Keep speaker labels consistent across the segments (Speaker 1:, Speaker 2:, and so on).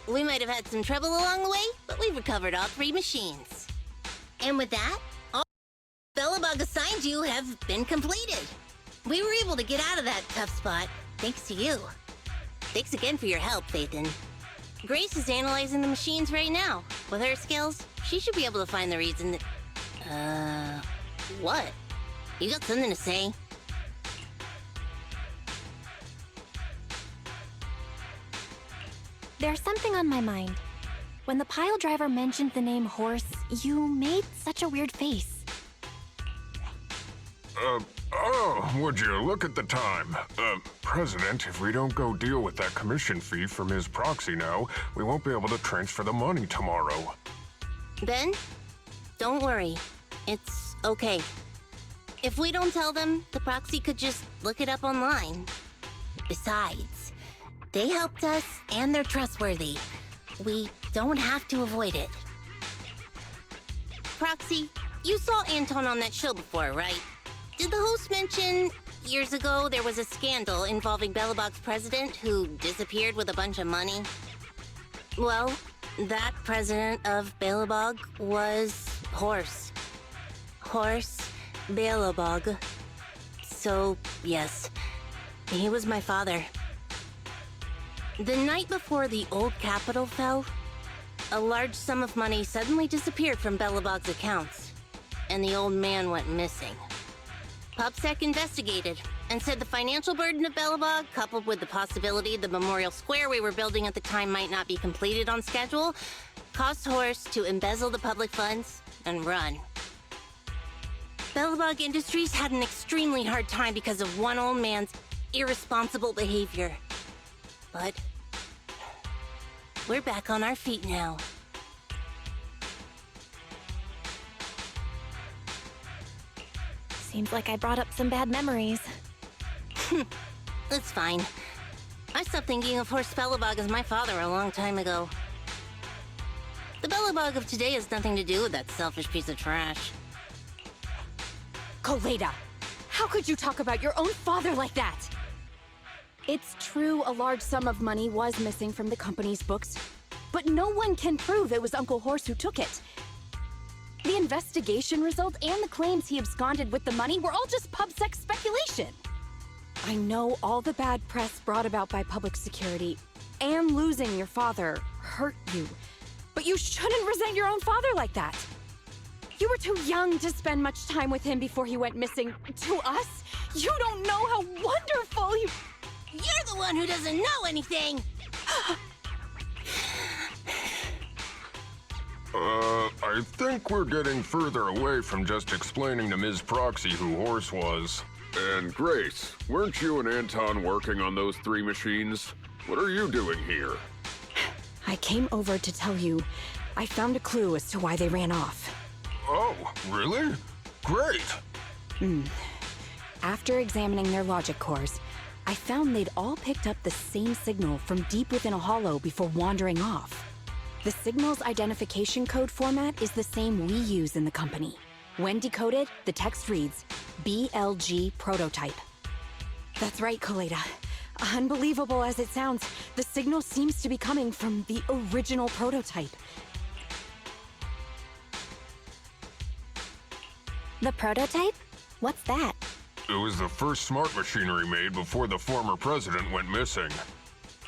Speaker 1: We might have had some trouble along the way, but we've recovered all 3 machines. And with that, all Belobog assigned you have been completed. We were able to get out of that tough spot, thanks to you. Thanks again for your help, Phaethon. Grace is analyzing the machines right now. With her skills, she should be able to find the reason that... what? You got something to say?
Speaker 2: There's something on my mind. When the pile driver mentioned the name horse, you made such a weird face.
Speaker 3: Would you look at the time? President, if we don't go deal with that commission fee for Ms. Proxy now, we won't be able to transfer the money tomorrow.
Speaker 1: Ben, don't worry. It's okay. If we don't tell them, the proxy could just look it up online. Besides, they helped us and they're trustworthy. We don't have to avoid it. Proxy, you saw Anton on that show before, right? Did the host mention years ago there was a scandal involving Belobog's president who disappeared with a bunch of money? Well, that president of Belobog was Horse. Horse Belobog. So, yes, he was my father. The night before the old capital fell, a large sum of money suddenly disappeared from Belobog's accounts, and the old man went missing. PubSec investigated and said the financial burden of Belobog, coupled with the possibility the Memorial Square we were building at the time might not be completed on schedule, caused Horse to embezzle the public funds and run. Belobog Industries had an extremely hard time because of one old man's irresponsible behavior. But we're back on our feet now.
Speaker 2: Seems like I brought up some bad memories.
Speaker 1: That's fine. I stopped thinking of Horse Belobog as my father a long time ago. The Belobog of today has nothing to do with that selfish piece of trash.
Speaker 4: Koleda, how could you talk about your own father like that? It's true a large sum of money was missing from the company's books, but no one can prove it was Uncle Horse who took it. The investigation result and the claims he absconded with the money were all just PubSec speculation. I know all the bad press brought about by public security and losing your father hurt you, but you shouldn't resent your own father like that. You were too young to spend much time with him before he went missing. To us, you don't know how wonderful you...
Speaker 1: You're the one who doesn't know anything!
Speaker 3: I think we're getting further away from just explaining to Ms. Proxy who Horse was.
Speaker 5: And Grace, weren't you and Anton working on those 3 machines? What are you doing here?
Speaker 4: I came over to tell you I found a clue as to why they ran off.
Speaker 3: Oh, really? Great!
Speaker 4: After examining their logic cores, I found they'd all picked up the same signal from deep within a hollow before wandering off. The signal's identification code format is the same we use in the company. When decoded, the text reads, BLG prototype. That's right, Koleda. Unbelievable as it sounds, the signal seems to be coming from the original prototype.
Speaker 2: The prototype? What's that?
Speaker 3: It was the first smart machinery made before the former president went missing.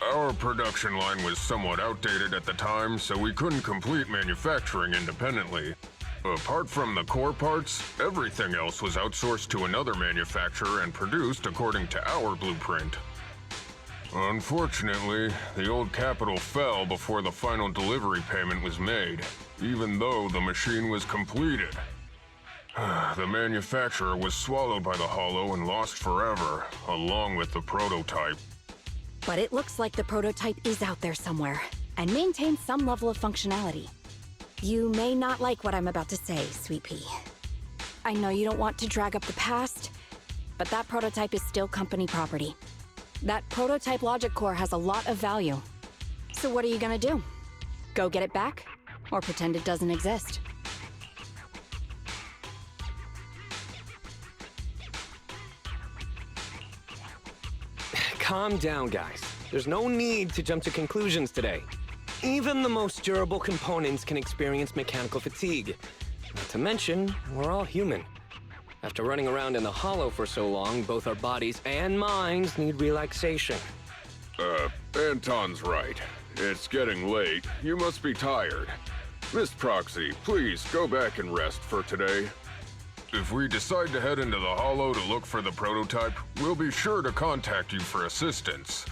Speaker 3: Our production line was somewhat outdated at the time, so we couldn't complete manufacturing independently. Apart from the core parts, everything else was outsourced to another manufacturer and produced according to our blueprint. Unfortunately, the old capital fell before the final delivery payment was made, even though the machine was completed. The manufacturer was swallowed by the hollow and lost forever, along with the prototype.
Speaker 4: But it looks like the prototype is out there somewhere, and maintains some level of functionality. You may not like what I'm about to say, Sweet Pea. I know you don't want to drag up the past, but that prototype is still company property. That prototype logic core has a lot of value. So what are you gonna do? Go get it back? Or pretend it doesn't exist?
Speaker 6: Calm down, guys. There's no need to jump to conclusions today. Even the most durable components can experience mechanical fatigue. Not to mention, we're all human. After running around in the hollow for so long, both our bodies and minds need relaxation.
Speaker 5: Anton's right. It's getting late. You must be tired. Miss Proxy, please go back and rest for today.
Speaker 3: If we decide to head into the Hollow to look for the prototype, we'll be sure to contact you for assistance.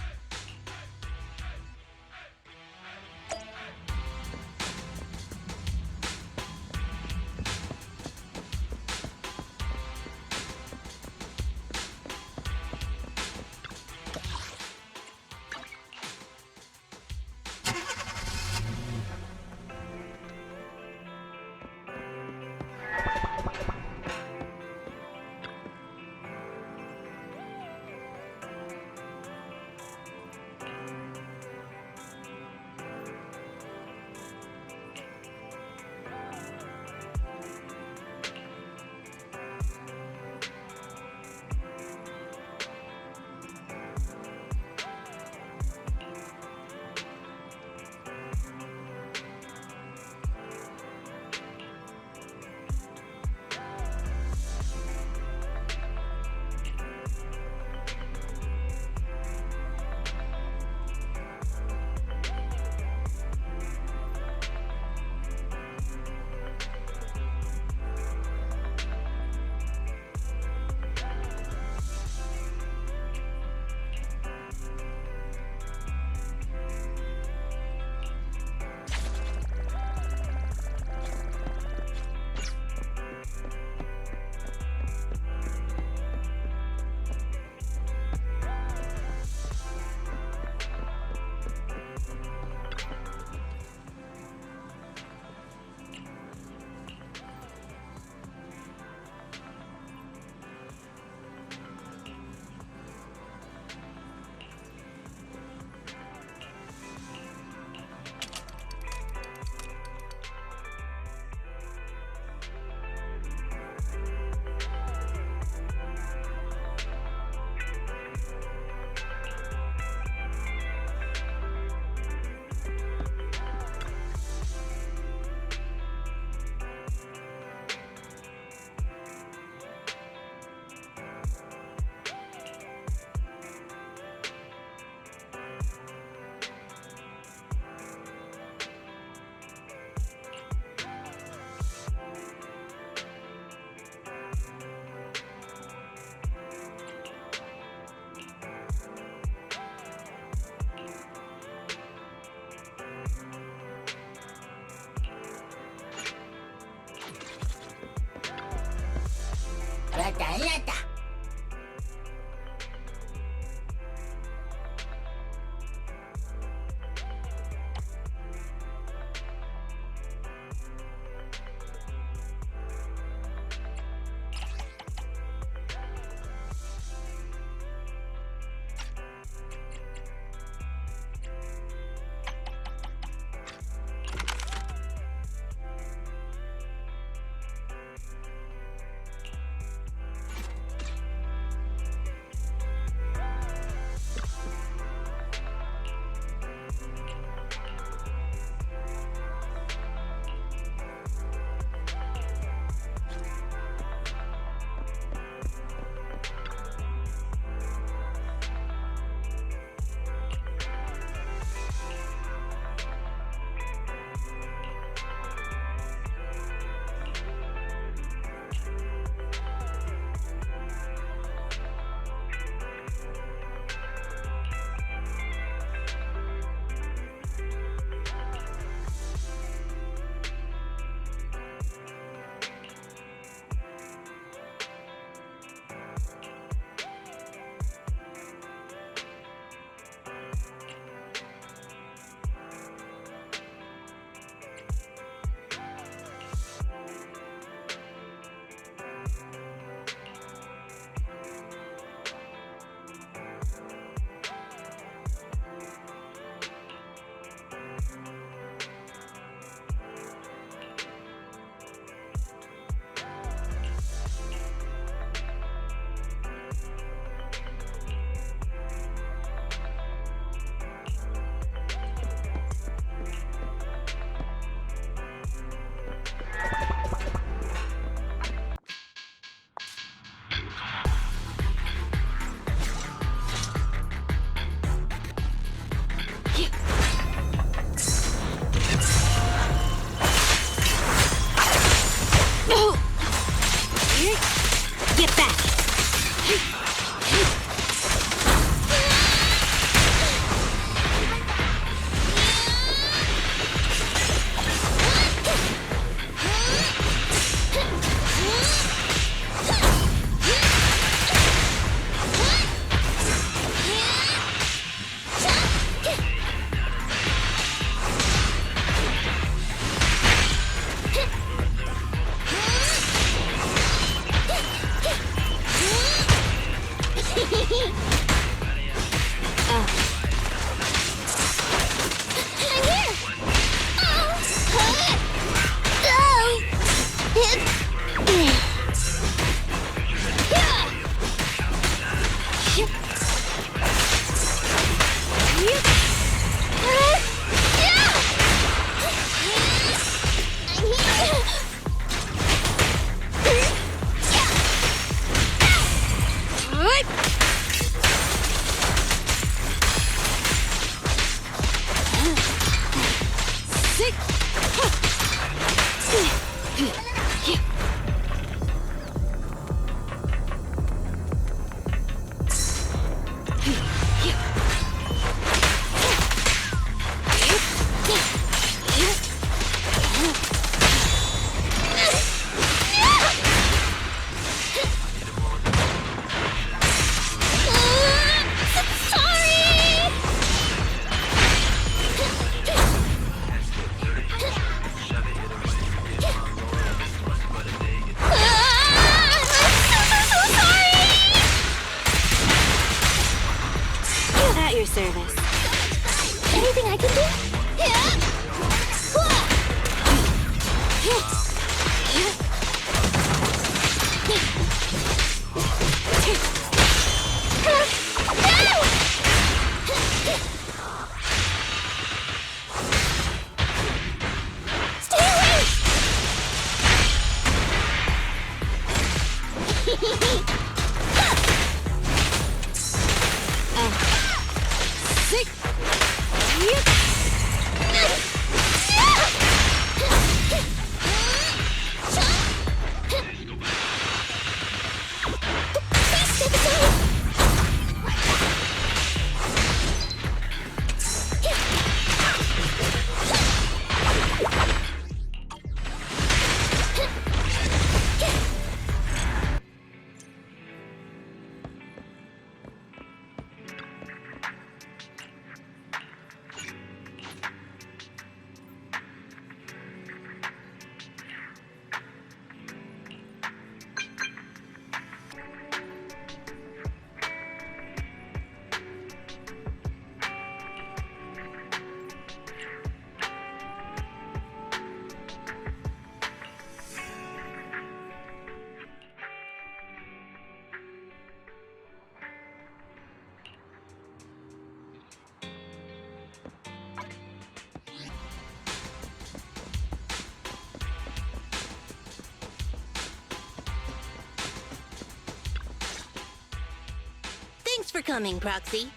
Speaker 1: Thanks for coming, Proxy.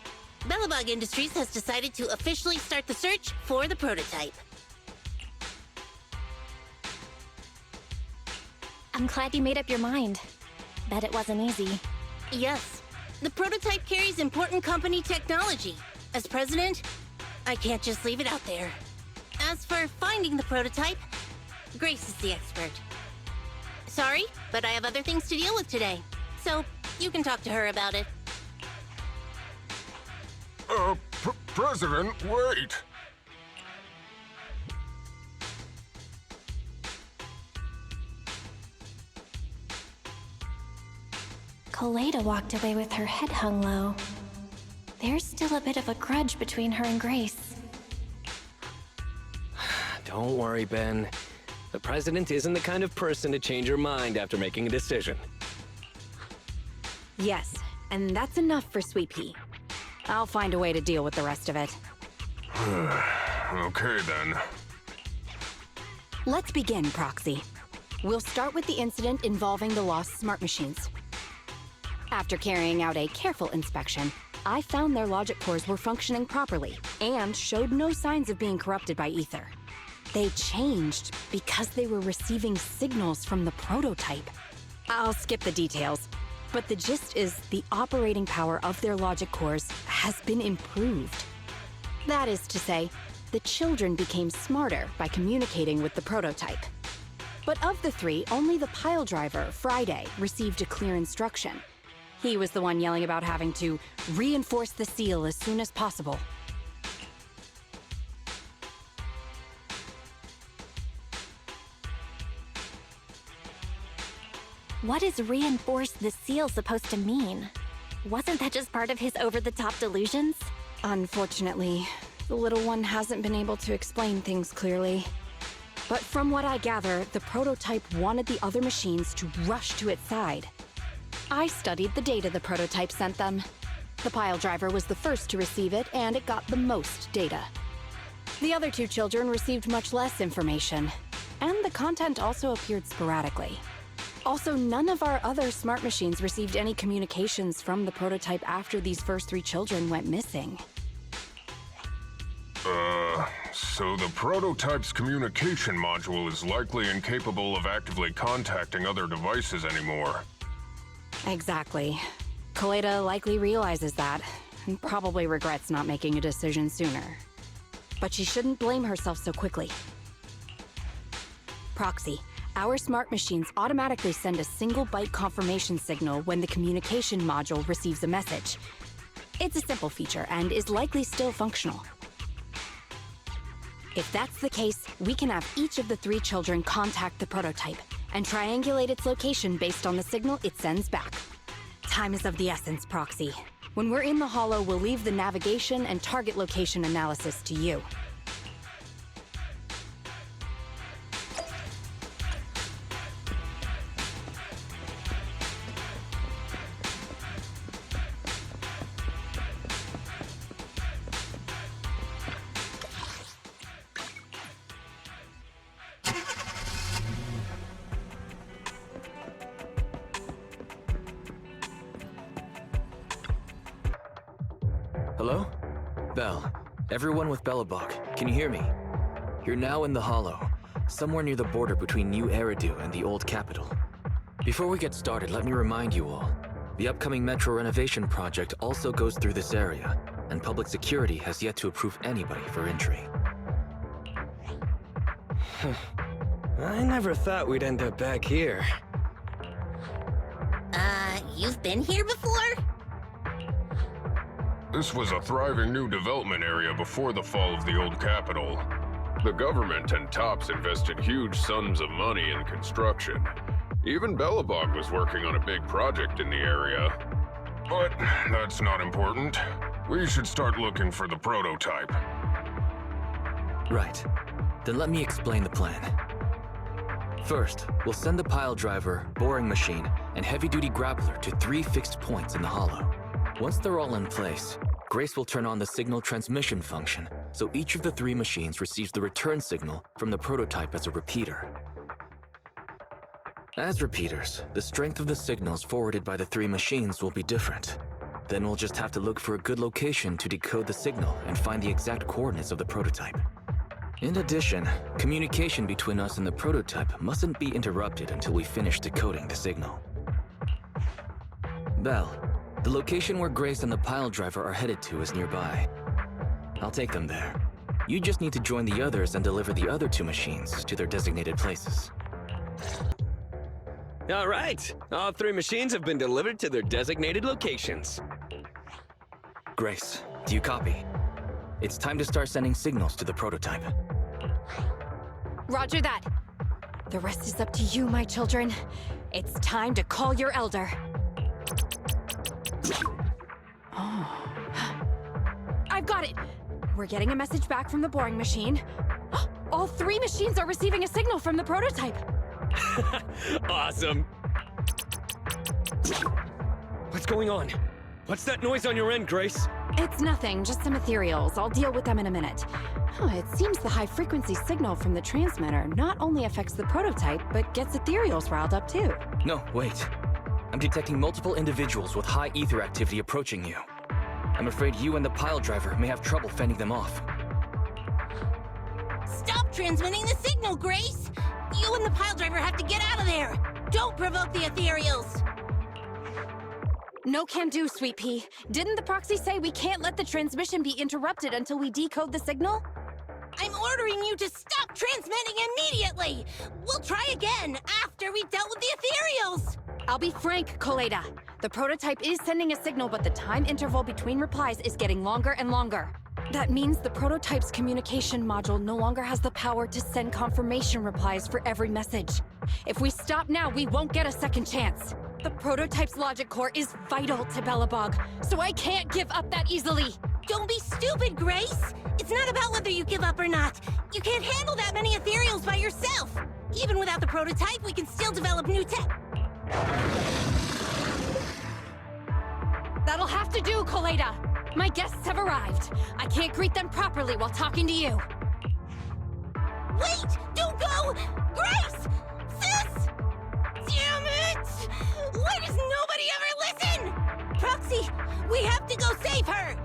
Speaker 1: Belobog Industries has decided to officially start the search for the prototype.
Speaker 2: I'm glad you made up your mind. Bet it wasn't easy.
Speaker 1: Yes, the prototype carries important company technology. As president, I can't just leave it out there. As for finding the prototype, Grace is the expert. Sorry, but I have other things to deal with today. So, you can talk to her about it.
Speaker 3: President, wait!
Speaker 2: Koleda walked away with her head hung low. There's still a bit of a grudge between her and Grace.
Speaker 6: Don't worry, Ben. The president isn't the kind of person to change her mind after making a decision.
Speaker 4: Yes, and that's enough for Sweet Pea. I'll find a way to deal with the rest of it.
Speaker 3: Okay, then.
Speaker 4: Let's begin, Proxy. We'll start with the incident involving the lost smart machines. After carrying out a careful inspection, I found their logic cores were functioning properly and showed no signs of being corrupted by ether. They changed because they were receiving signals from the prototype. I'll skip the details, but the gist is the operating power of their logic cores has been improved. That is to say, the children became smarter by communicating with the prototype. But of the three, only the pile driver, Friday, received a clear instruction. He was the one yelling about having to reinforce the seal as soon as possible.
Speaker 2: What is reinforce the seal supposed to mean? Wasn't that just part of his over-the-top delusions?
Speaker 4: Unfortunately, the little one hasn't been able to explain things clearly. But from what I gather, the prototype wanted the other machines to rush to its side. I studied the data the prototype sent them. The pile driver was the first to receive it, and it got the most data. The other two children received much less information, and the content also appeared sporadically. Also, none of our other smart machines received any communications from the prototype after these first three children went missing.
Speaker 3: So the prototype's communication module is likely incapable of actively contacting other devices anymore.
Speaker 4: Exactly. Koleda likely realizes that, and probably regrets not making a decision sooner. But she shouldn't blame herself so quickly. Proxy, our smart machines automatically send a single byte confirmation signal when the communication module receives a message. It's a simple feature and is likely still functional. If that's the case, we can have each of the three children contact the prototype and triangulate its location based on the signal it sends back. Time is of the essence, Proxy. When we're in the Hollow, we'll leave the navigation and target location analysis to you.
Speaker 7: Hello? Bell. Everyone with Belobog, can you hear me? You're now in the Hollow, somewhere near the border between New Eridu and the Old Capital. Before we get started, let me remind you all, the upcoming metro renovation project also goes through this area, and public security has yet to approve anybody for entry.
Speaker 6: I never thought we'd end up back here.
Speaker 1: You've been here before?
Speaker 3: This was a thriving new development area before the fall of the old capital.
Speaker 5: The government and TOPS invested huge sums of money in construction. Even Belobog was working on a big project in the area.
Speaker 3: But that's not important. We should start looking for the prototype.
Speaker 7: Right. Then let me explain the plan. First, we'll send the pile driver, boring machine, and heavy-duty grappler to 3 fixed points in the Hollow. Once they're all in place, Grace will turn on the signal transmission function, so each of the 3 machines receives the return signal from the prototype as a repeater. As repeaters, the strength of the signals forwarded by the 3 machines will be different. Then we'll just have to look for a good location to decode the signal and find the exact coordinates of the prototype. In addition, communication between us and the prototype mustn't be interrupted until we finish decoding the signal. Bell, the location where Grace and the pile driver are headed to is nearby. I'll take them there. You just need to join the others and deliver the other 2 machines to their designated places.
Speaker 6: All right, all 3 machines have been delivered to their designated locations.
Speaker 7: Grace, do you copy? It's time to start sending signals to the prototype.
Speaker 4: Roger that. The rest is up to you, my children. It's time to call your elder. Oh. I've got it! We're getting a message back from the boring machine. All 3 machines are receiving a signal from the prototype.
Speaker 6: Awesome. What's going on? What's that noise on your end, Grace?
Speaker 4: It's nothing, just some ethereals. I'll deal with them in a minute. It seems the high-frequency signal from the transmitter not only affects the prototype, but gets ethereals riled up too.
Speaker 7: No, wait. I'm detecting multiple individuals with high ether activity approaching you. I'm afraid you and the pile driver may have trouble fending them off.
Speaker 1: Stop transmitting the signal, Grace! You and the pile driver have to get out of there! Don't provoke the ethereals!
Speaker 4: No can do, Sweet Pea. Didn't the proxy say we can't let the transmission be interrupted until we decode the signal?
Speaker 1: I'm ordering you to stop transmitting immediately! We'll try again after we've dealt with the ethereals!
Speaker 4: I'll be frank, Koleda. The prototype is sending a signal, but the time interval between replies is getting longer and longer. That means the prototype's communication module no longer has the power to send confirmation replies for every message. If we stop now, we won't get a second chance. The prototype's logic core is vital to Belobog, so I can't give up that easily.
Speaker 1: Don't be stupid, Grace! It's not about whether you give up or not. You can't handle that many ethereals by yourself. Even without the prototype, we can still develop new tech.
Speaker 4: That'll have to do, Koleda. My guests have arrived. I can't greet them properly while talking to you.
Speaker 1: Wait! Don't go! Grace! Sis! Damn it! Why does nobody ever listen? Proxy, we have to go save her!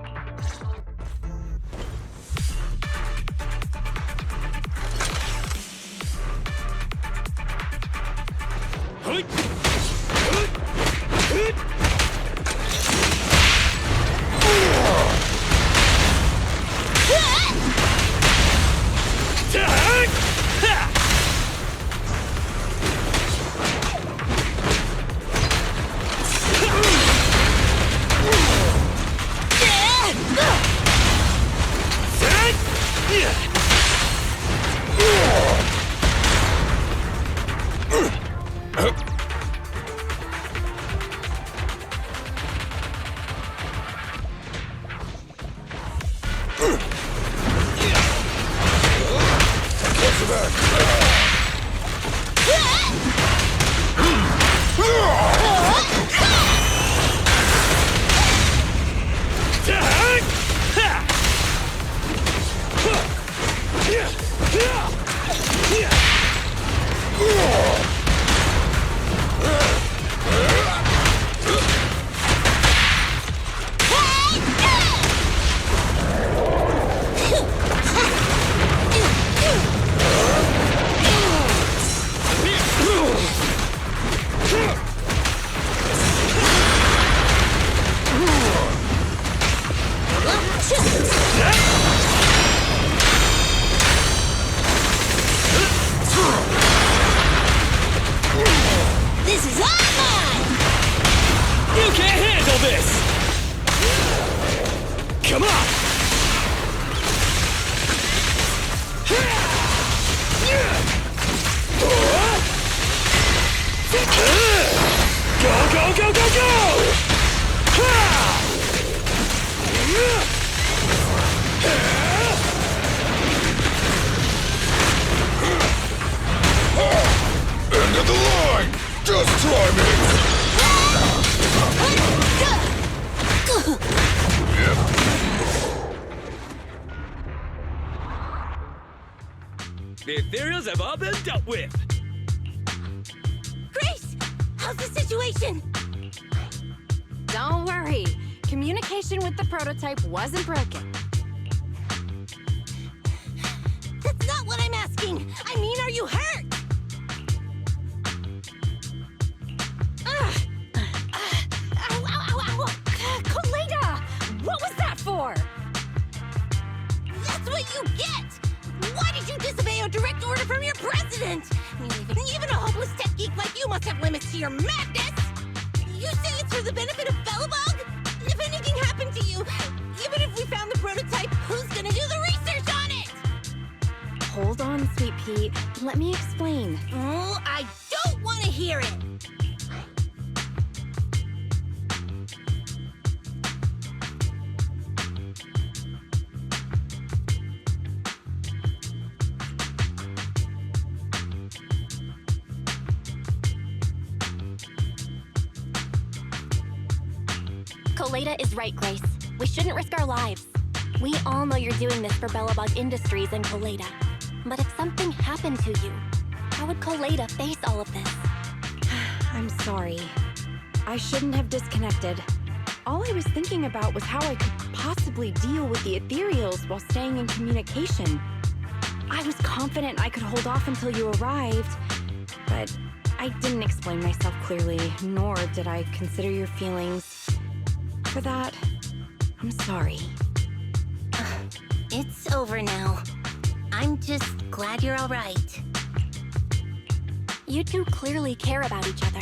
Speaker 6: The ethereals have all been dealt with.
Speaker 1: Grace! How's the situation?
Speaker 4: Don't worry. Communication with the prototype wasn't broken.
Speaker 1: That's not what I'm asking! I mean, are you hurt?
Speaker 4: Ow, ow, ow, ow! Koleda! What was that for?
Speaker 1: That's what you get! Why did you disobey a direct order from your president? Even a hopeless tech geek like you must have limits to your madness! You say it's for the benefit of Belobog? If anything happened to you, even if we found the prototype, who's gonna do the research on it?
Speaker 4: Hold on, Sweet Pea. Let me explain.
Speaker 1: Oh, I don't want to hear it!
Speaker 2: Koleda is right, Grace. We shouldn't risk our lives. We all know you're doing this for Belobog Industries and Koleda. But if something happened to you, how would Koleda face all of this?
Speaker 4: I'm sorry. I shouldn't have disconnected. All I was thinking about was how I could possibly deal with the ethereals while staying in communication. I was confident I could hold off until you arrived, but I didn't explain myself clearly, nor did I consider your feelings. For that, I'm sorry.
Speaker 1: It's over now. I'm just glad you're all right.
Speaker 2: You two clearly care about each other.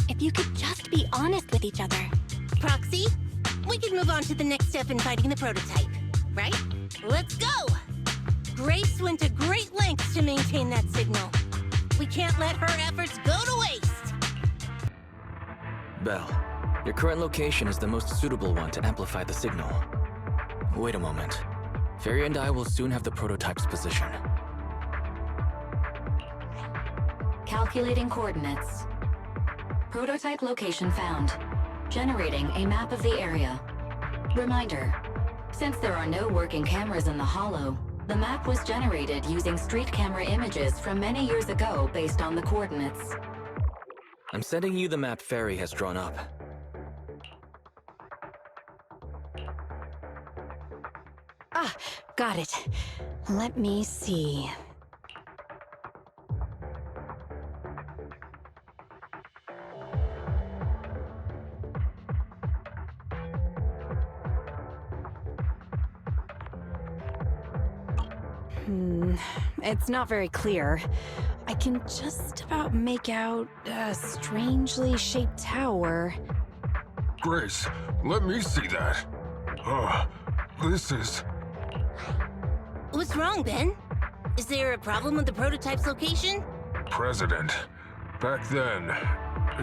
Speaker 2: If you could just be honest with each other.
Speaker 1: Proxy, we can move on to the next step in fighting the prototype, right? Let's go! Grace went to great lengths to maintain that signal. We can't let her efforts go to waste!
Speaker 7: Belle, your current location is the most suitable one to amplify the signal. Wait a moment. Fairy and I will soon have the prototype's position.
Speaker 8: Calculating coordinates. Prototype location found. Generating a map of the area. Reminder, since there are no working cameras in the Hollow, the map was generated using street camera images from many years ago based on the coordinates.
Speaker 7: I'm sending you the map Fairy has drawn up.
Speaker 4: Ah, got it. Let me see. It's not very clear. I can just about make out a strangely shaped tower.
Speaker 3: Grace, let me see that. This is...
Speaker 1: What's wrong, Ben? Is there a problem with the prototype's location?
Speaker 3: President. Back then,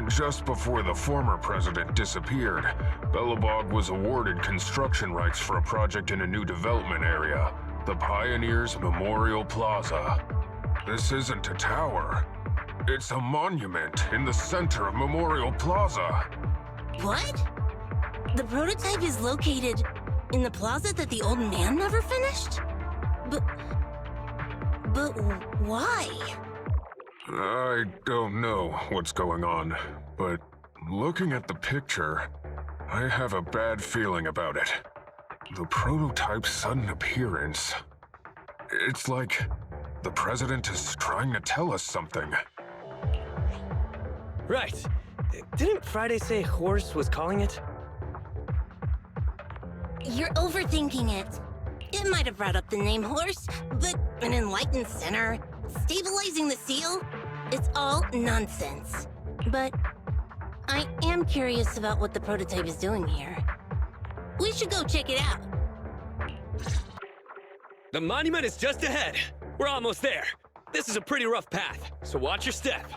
Speaker 3: just before the former president disappeared, Belobog was awarded construction rights for a project in a new development area, the Pioneers Memorial Plaza. This isn't a tower. It's a monument in the center of Memorial Plaza.
Speaker 1: What? The prototype is located in the plaza that the old man never finished? But why?
Speaker 3: I don't know what's going on, but looking at the picture, I have a bad feeling about it. The prototype's sudden appearance. It's like the president is trying to tell us something.
Speaker 6: Right. Didn't Friday say Horse was calling it?
Speaker 1: You're overthinking it. It might have brought up the name Horse, but an enlightened center, stabilizing the seal, it's all nonsense. But I am curious about what the prototype is doing here. We should go check it out.
Speaker 6: The monument is just ahead. We're almost there. This is a pretty rough path, so watch your step.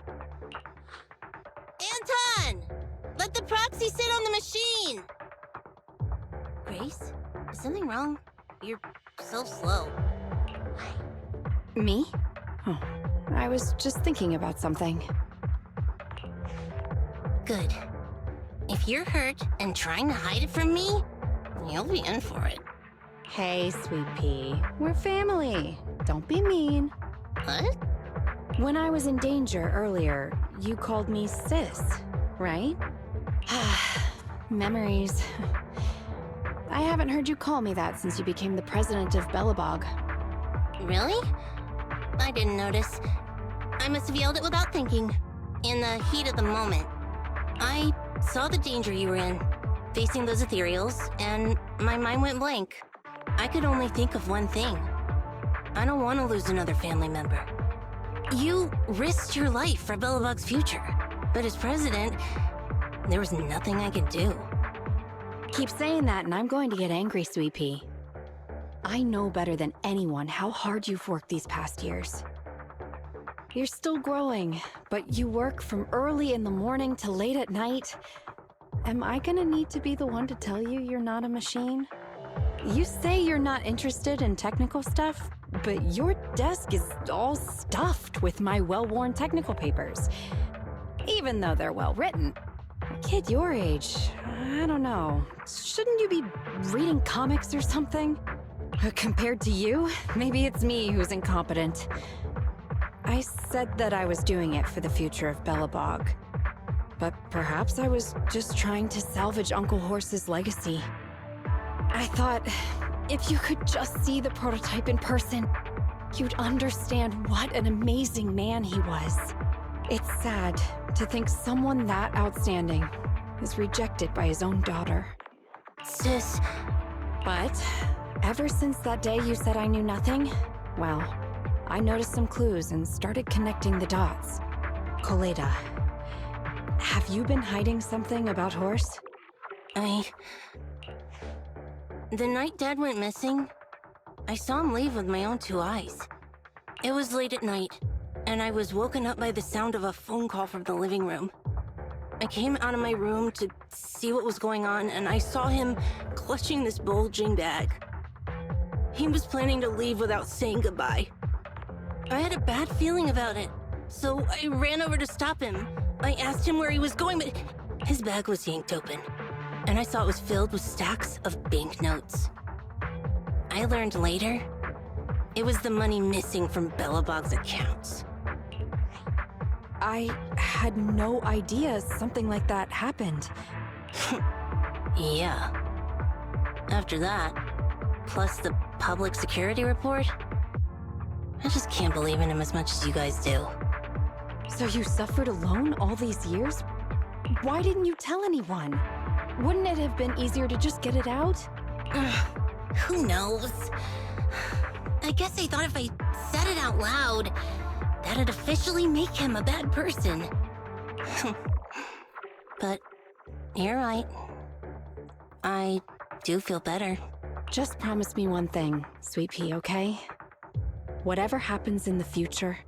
Speaker 1: Anton! Let the proxy sit on the machine! Grace, is something wrong? You're so slow.
Speaker 4: Me? Oh, I was just thinking about something.
Speaker 1: Good. If you're hurt and trying to hide it from me, you'll be in for it.
Speaker 4: Hey, Sweet Pea. We're family. Don't be mean.
Speaker 1: What?
Speaker 4: When I was in danger earlier, you called me sis, right? Memories. I haven't heard you call me that since you became the president of Belobog.
Speaker 1: Really? I didn't notice. I must have yelled it without thinking. In the heat of the moment. I saw the danger you were in, facing those ethereals, and my mind went blank. I could only think of one thing. I don't want to lose another family member. You risked your life for Belobog's future, but as president, there was nothing I could do.
Speaker 4: Keep saying that and I'm going to get angry, Sweet Pea. I know better than anyone how hard you've worked these past years. You're still growing, but you work from early in the morning to late at night. Am I gonna need to be the one to tell you you're not a machine? You say you're not interested in technical stuff, but your desk is all stuffed with my well-worn technical papers. Even though they're well-written. A kid your age, I don't know. Shouldn't you be reading comics or something? Compared to you, maybe it's me who's incompetent. I said that I was doing it for the future of Belobog. But perhaps I was just trying to salvage Uncle Horse's legacy. I thought, if you could just see the prototype in person, you'd understand what an amazing man he was. It's sad to think someone that outstanding is rejected by his own daughter.
Speaker 1: Sis,
Speaker 4: But ever since that day you said I knew nothing, well, I noticed some clues and started connecting the dots. Koleda, have you been hiding something about Horse?
Speaker 1: The night Dad went missing, I saw him leave with my own two eyes. It was late at night, and I was woken up by the sound of a phone call from the living room. I came out of my room to see what was going on, and I saw him clutching this bulging bag. He was planning to leave without saying goodbye. I had a bad feeling about it, so I ran over to stop him. I asked him where he was going, but his bag was yanked open, and I saw it was filled with stacks of banknotes. I learned later, it was the money missing from Belobog's accounts.
Speaker 4: I had no idea something like that happened.
Speaker 1: Yeah. After that, plus the public security report, I just can't believe in him as much as you guys do.
Speaker 4: So you suffered alone all these years? Why didn't you tell anyone? Wouldn't it have been easier to just get it out?
Speaker 1: Who knows? I guess I thought if I said it out loud, that'd officially make him a bad person. But you're right. I do feel better.
Speaker 4: Just promise me one thing, Sweet Pea, okay? Whatever happens in the future,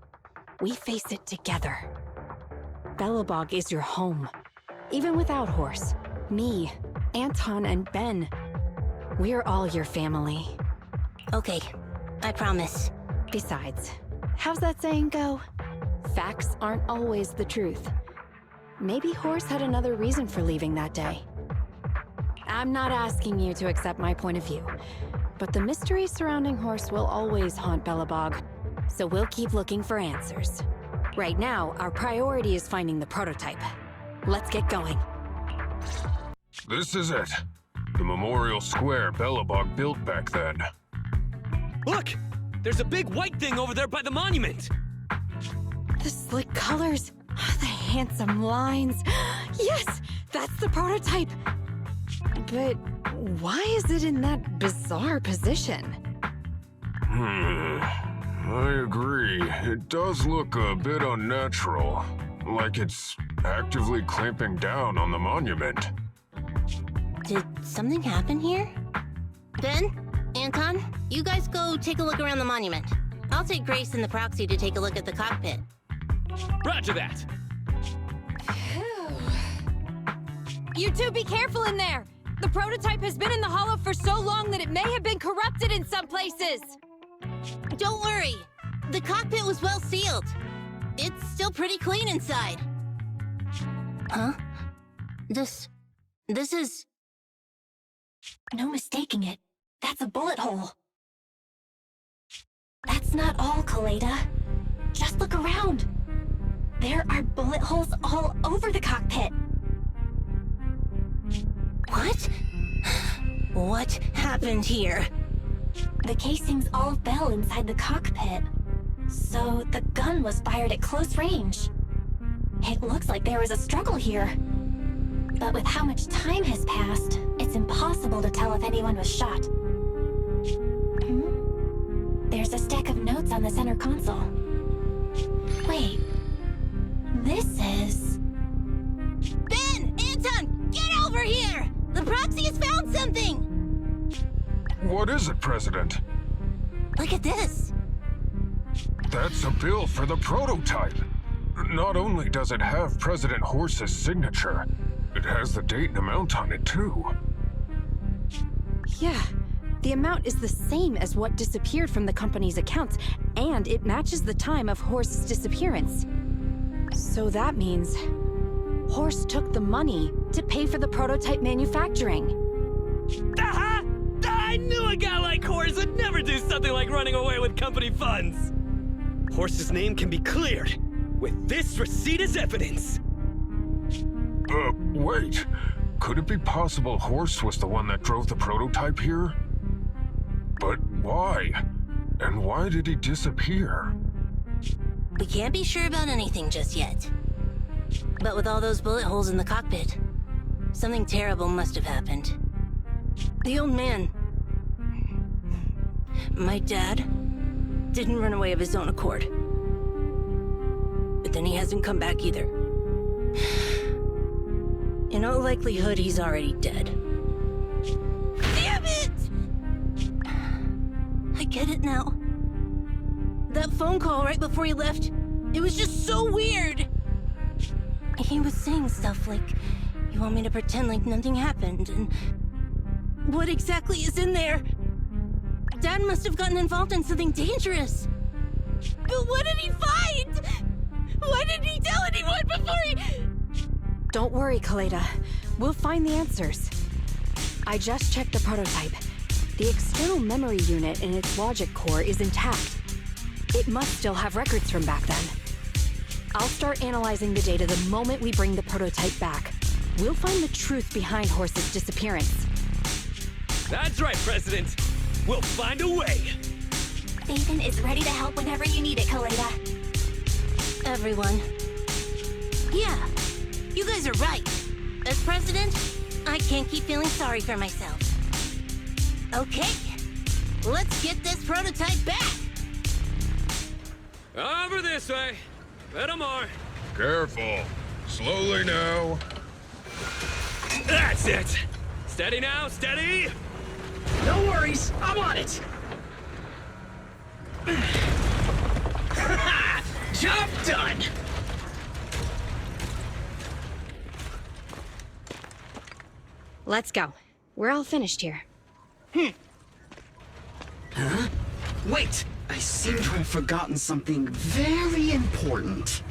Speaker 4: we face it together. Belobog is your home. Even without Horse, me, Anton, and Ben, we're all your family.
Speaker 1: Okay, I promise.
Speaker 4: Besides, how's that saying go? Facts aren't always the truth. Maybe Horse had another reason for leaving that day. I'm not asking you to accept my point of view, but the mystery surrounding Horse will always haunt Belobog, so we'll keep looking for answers. Right now, our priority is finding the prototype. Let's get going.
Speaker 3: This is it. The memorial square Belobog built back then.
Speaker 6: Look! There's a big white thing over there by the monument!
Speaker 4: The slick colors, the handsome lines. Yes, that's the prototype. But why is it in that bizarre position?
Speaker 3: I agree. It does look a bit unnatural. Like it's actively clamping down on the monument.
Speaker 1: Did something happen here? Ben? Anton? You guys go take a look around the monument. I'll take Grace and the proxy to take a look at the cockpit.
Speaker 6: Roger that!
Speaker 4: You two be careful in there! The prototype has been in the hollow for so long that it may have been corrupted in some places!
Speaker 1: Don't worry. The cockpit was well sealed. It's still pretty clean inside. Huh? This is...
Speaker 2: No mistaking it. That's a bullet hole. That's not all, Koleda. Just look around. There are bullet holes all over the cockpit.
Speaker 1: What? What happened here?
Speaker 2: The casings all fell inside the cockpit. So the gun was fired at close range. It looks like there was a struggle here. But with how much time has passed, it's impossible to tell if anyone was shot. There's a stack of notes on the center console. Wait. This is...
Speaker 1: Ben! Anton! Get over here! The proxy has found something!
Speaker 3: What is it, President?
Speaker 1: Look at this.
Speaker 3: That's a bill for the prototype. Not only does it have President Horse's signature, it has the date and amount on it, too.
Speaker 4: Yeah, the amount is the same as what disappeared from the company's accounts, and it matches the time of Horse's disappearance. So that means Horse took the money to pay for the prototype manufacturing.
Speaker 6: Aha! I knew a guy like Horse would never do something like running away with company funds! Horse's name can be cleared with this receipt as evidence.
Speaker 3: Wait. Could it be possible Horse was the one that drove the prototype here? But why? And why did he disappear?
Speaker 1: We can't be sure about anything just yet. But with all those bullet holes in the cockpit, something terrible must have happened. The old man... my dad didn't run away of his own accord. But then he hasn't come back either. In all likelihood, he's already dead. Damn it! I get it now. That phone call right before he left, it was just so weird. He was saying stuff like, you want me to pretend like nothing happened, and what exactly is in there? Dad must have gotten involved in something dangerous. But what did he find? Why didn't he tell anyone before he...
Speaker 4: Don't worry, Koleda. We'll find the answers. I just checked the prototype. The external memory unit in its logic core is intact. It must still have records from back then. I'll start analyzing the data the moment we bring the prototype back. We'll find the truth behind Horse's disappearance.
Speaker 6: That's right, President. We'll find a way.
Speaker 2: Nathan is ready to help whenever you need it, Koleda.
Speaker 1: Everyone. Yeah, you guys are right. As president, I can't keep feeling sorry for myself. Okay, let's get this prototype back.
Speaker 6: Over this way. Little more.
Speaker 3: Careful. Slowly now.
Speaker 6: That's it. Steady now, steady.
Speaker 9: No worries, I'm on it! Job done!
Speaker 4: Let's go. We're all finished here.
Speaker 9: Huh? Wait! I seem to have forgotten something very important.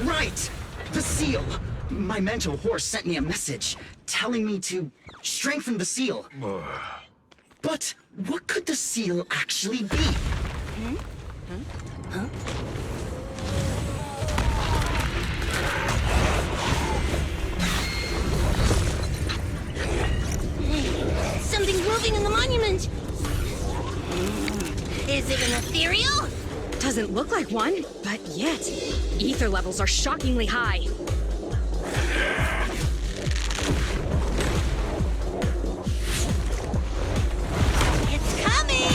Speaker 9: Right! The seal! My mentor Horse sent me a message, telling me to strengthen the seal. But what could the seal actually be?
Speaker 1: Something's moving in the monument! Is it an ethereal?
Speaker 4: Doesn't look like one, but yet, ether levels are shockingly high.
Speaker 1: It's coming!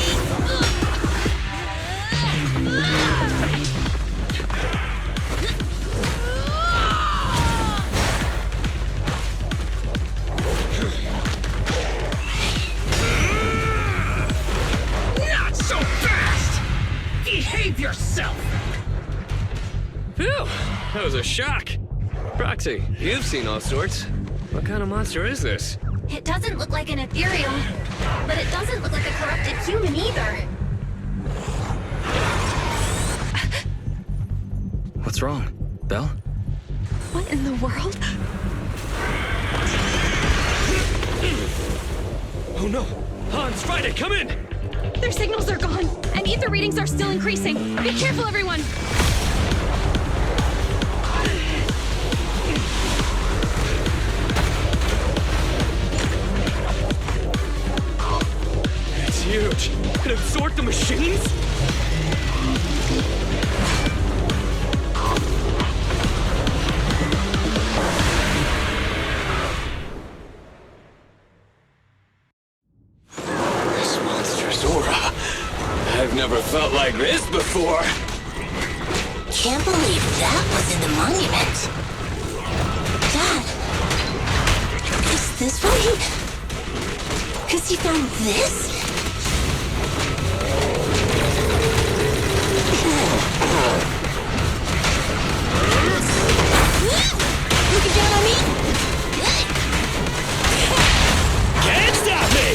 Speaker 9: Not so fast! Behave yourself!
Speaker 6: Phew, that was a shock. Proxy, you've seen all sorts. What kind of monster is this?
Speaker 2: It doesn't look like an ethereal, but it doesn't look like a corrupted human either.
Speaker 7: What's wrong? Belle?
Speaker 4: What in the world?
Speaker 6: Oh no! Hans, Friday, come in!
Speaker 4: Their signals are gone, and ether readings are still increasing. Be careful, everyone!
Speaker 6: It's huge. It absorbed the machines? This monstrous aura. I've never felt like this before.
Speaker 1: Can't believe that was in the monument. Dad, is this right? Because you found this? Looking down on me?
Speaker 6: Can't stop me!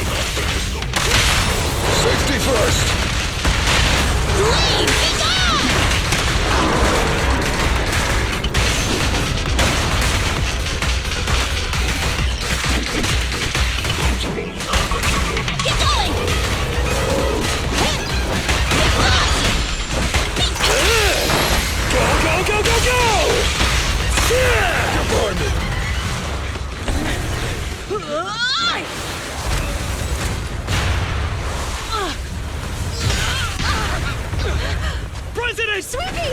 Speaker 3: Safety first!
Speaker 1: Leave! Be gone! Keep going!
Speaker 6: Go, go, go, go, go!
Speaker 3: Goodbye, me!
Speaker 6: President!
Speaker 4: Sweepy!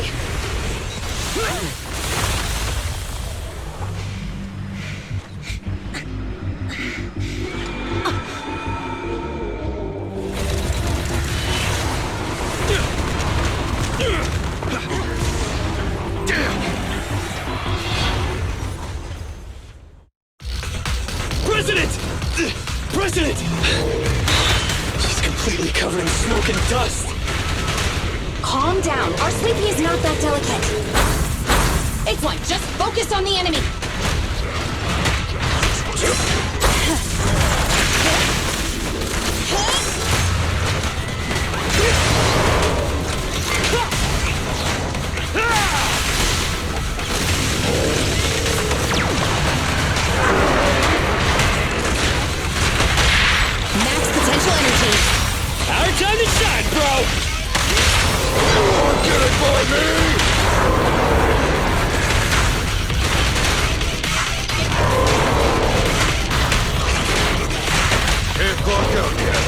Speaker 6: President! President! She's completely covered in smoke and dust.
Speaker 4: Calm down. Our Sweepy is not that delicate. It's one. Just focus on the enemy. Max potential energy.
Speaker 6: Our time to shine, bro!
Speaker 3: Get it by me! Can't clock out yet.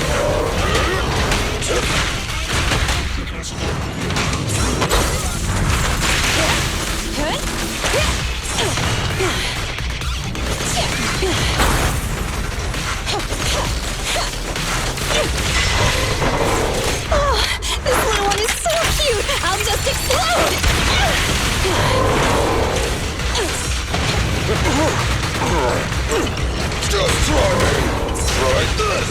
Speaker 4: This little one is so cute! I'll just explode!
Speaker 3: Just try me! Try this!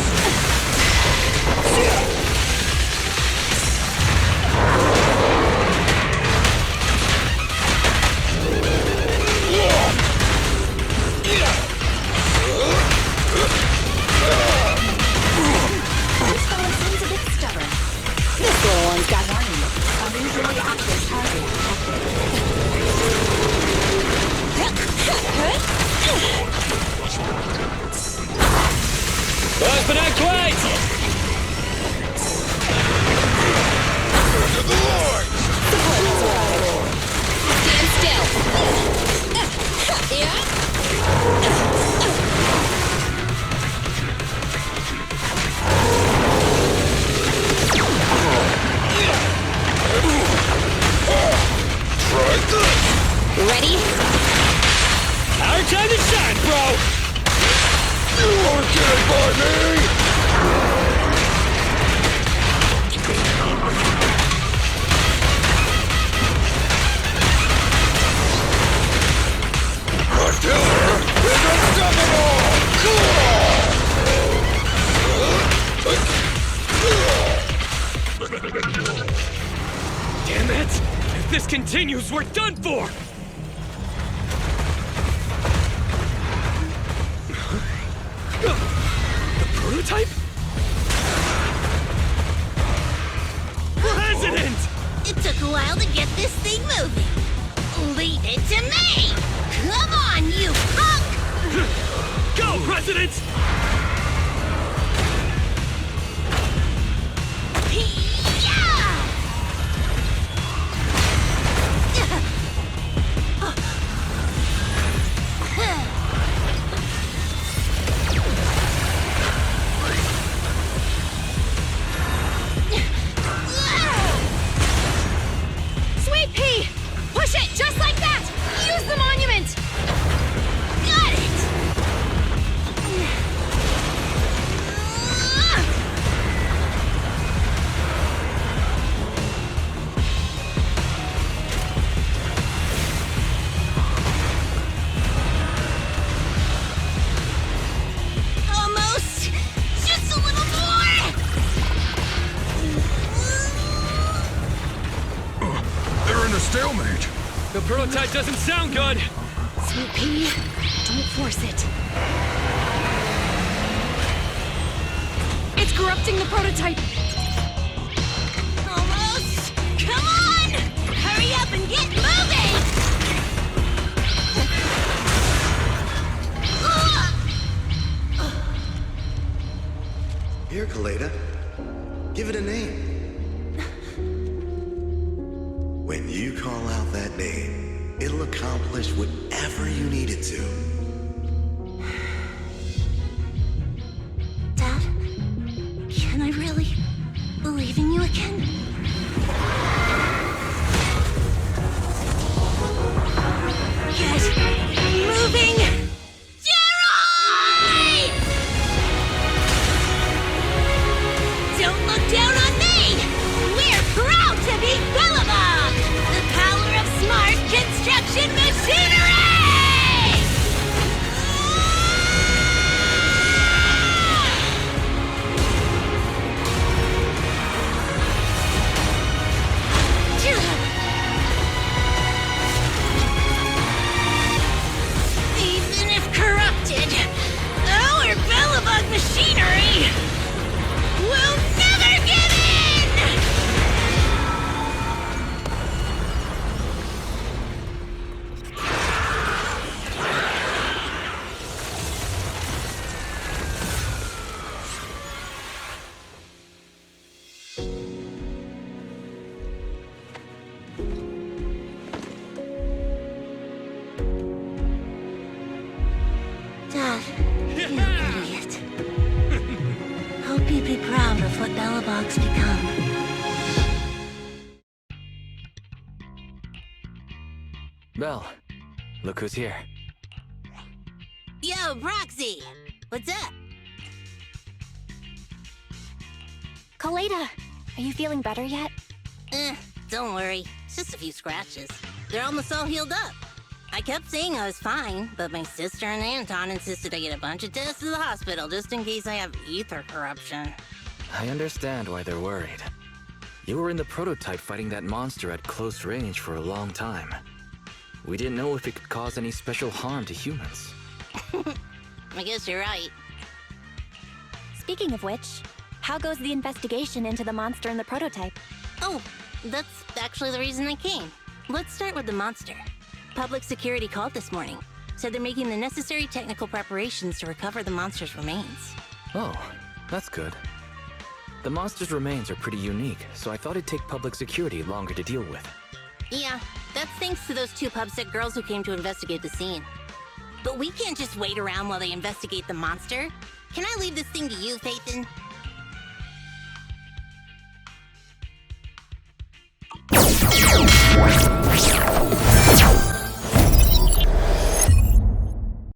Speaker 8: This fellow seems a bit stubborn.
Speaker 4: This little one's got warning.
Speaker 8: Unusually active target
Speaker 6: Last but not quite!
Speaker 3: To the line!
Speaker 4: Stand still. Yeah?
Speaker 3: Try this!
Speaker 4: Ready?
Speaker 6: Our time to shine, bro!
Speaker 3: You won't get it by me! The killer is unstoppable!
Speaker 6: Damn it! If this continues, we're done for! The prototype? President!
Speaker 1: It took a while to get this thing moving. Leave it to me! Come on, you punk!
Speaker 6: Go, President! The prototype doesn't sound good!
Speaker 4: Sweet pea, don't force it. It's corrupting the prototype!
Speaker 1: Almost! Come on! Hurry up and get moving!
Speaker 10: Here, Koleda. Give it a name. When you call out that name, it'll accomplish whatever you need it to.
Speaker 1: Dad, can I really believe in you again? Get moving! Jerry! Don't look down on me! We're proud to be Bellabog! The power of smart construction machinery! Even if corrupted, our Bellabog machinery will never give in! Dad, you idiot. Hope you'd be proud of what Bellabog's become.
Speaker 7: Belle, look who's here.
Speaker 1: Yo, Proxy! What's up?
Speaker 2: Koleda, are you feeling better yet?
Speaker 1: Don't worry. It's just a few scratches. They're almost all healed up. I kept saying I was fine, but my sister and Anton insisted I get a bunch of tests to the hospital just in case I have ether corruption.
Speaker 7: I understand why they're worried. You were in the prototype fighting that monster at close range for a long time. We didn't know if it could cause any special harm to humans.
Speaker 1: I guess you're right.
Speaker 2: Speaking of which, how goes the investigation into the monster in the prototype?
Speaker 1: Oh, that's actually the reason I came. Let's start with the monster. Public security called this morning. Said they're making the necessary technical preparations to recover the monster's remains.
Speaker 7: Oh, that's good. The monster's remains are pretty unique, so I thought it'd take public security longer to deal with.
Speaker 1: Yeah, that's thanks to those two pubsec girls who came to investigate the scene. But we can't just wait around while they investigate the monster. Can I leave this thing to you, Phaethon?